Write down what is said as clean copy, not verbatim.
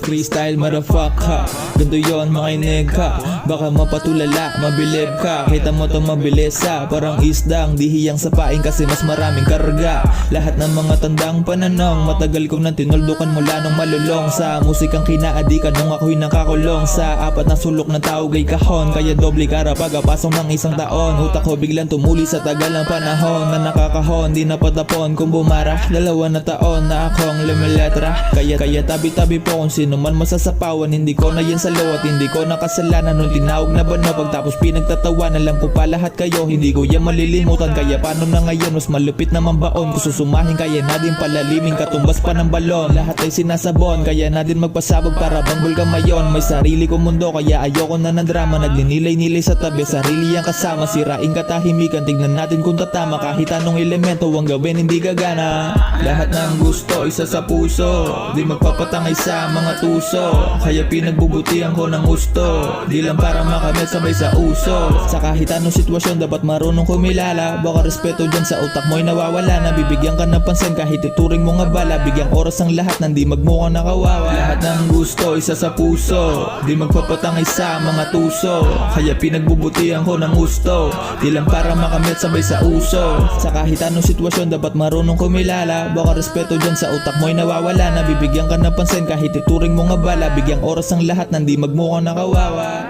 freestyle motherfucker. Ganto yon makinig ka, baka mapatulala, mabilib ka. Kita mo to mabilis parang isdang dihiyang sa paing kasi mas maraming karga. Lahat ng mga tandang pananong, matagal kong nang tinuldukan mula nung malulong. Sa musikang kinaadikan nung ako'y nakakulong sa apat na sulok ng taugay kahon. Kaya doble kara pagkapasok ng isang taon. Utak ko biglang tumuli sa tagal ng panahon na nakakahon, di napatapon kung bumara. 2 na taon na akong lumiletra. Kaya tabi-tabi po kung sino man masasapawan. Hindi ko na yan salo at hindi ko nakasalanan nung tinawag na bano. Pagtapos pinagtatawa na lang po pa lahat kayo. Hindi ko yan malilimutan, kaya paano na ngayon mas malupit naman baon. Kung susumahin kaya na din palalimin, katumbas pa ng balon. Lahat ay sinasabon, kaya na din magpasabog para bang bulgamayon. May sarili kong mundo kaya ayoko na ng drama. Nagninilay-nilay sa tabi, sarili ang kasama. Siraing katahimikan, tignan natin kung tatama. Kahit anong elemento ang gawin hindi gagana. Lahat ng gusto isa sa puso, di magpapatangay sa mga tuso. Kaya pinagbubutihan ko ng gusto, di lang para makamit sabay sa uso. Sa kahit anong sitwasyon dapat marunong kumilala. Baka respeto dyan sa utak mo'y nawawala. Nabibigyan ka ng pansin kahit ituring mo nga bala. Bigyang oras ang lahat nang di magmukhang nakawawa. Lahat ng gusto isa sa puso, di magpapatangay sa mga tuso. Kaya pinagbubutihan ko ng gusto, di lang para makamit sabay sa uso. Sa kahit anong sitwasyon dapat marunong kumilala. Baka respeto dyan sa utak mo'y nawawala. Nabibigyan ka ng pansin kahit ituring mo nga bala. Bigyang oras ang lahat nang di magmukhang nakawawa.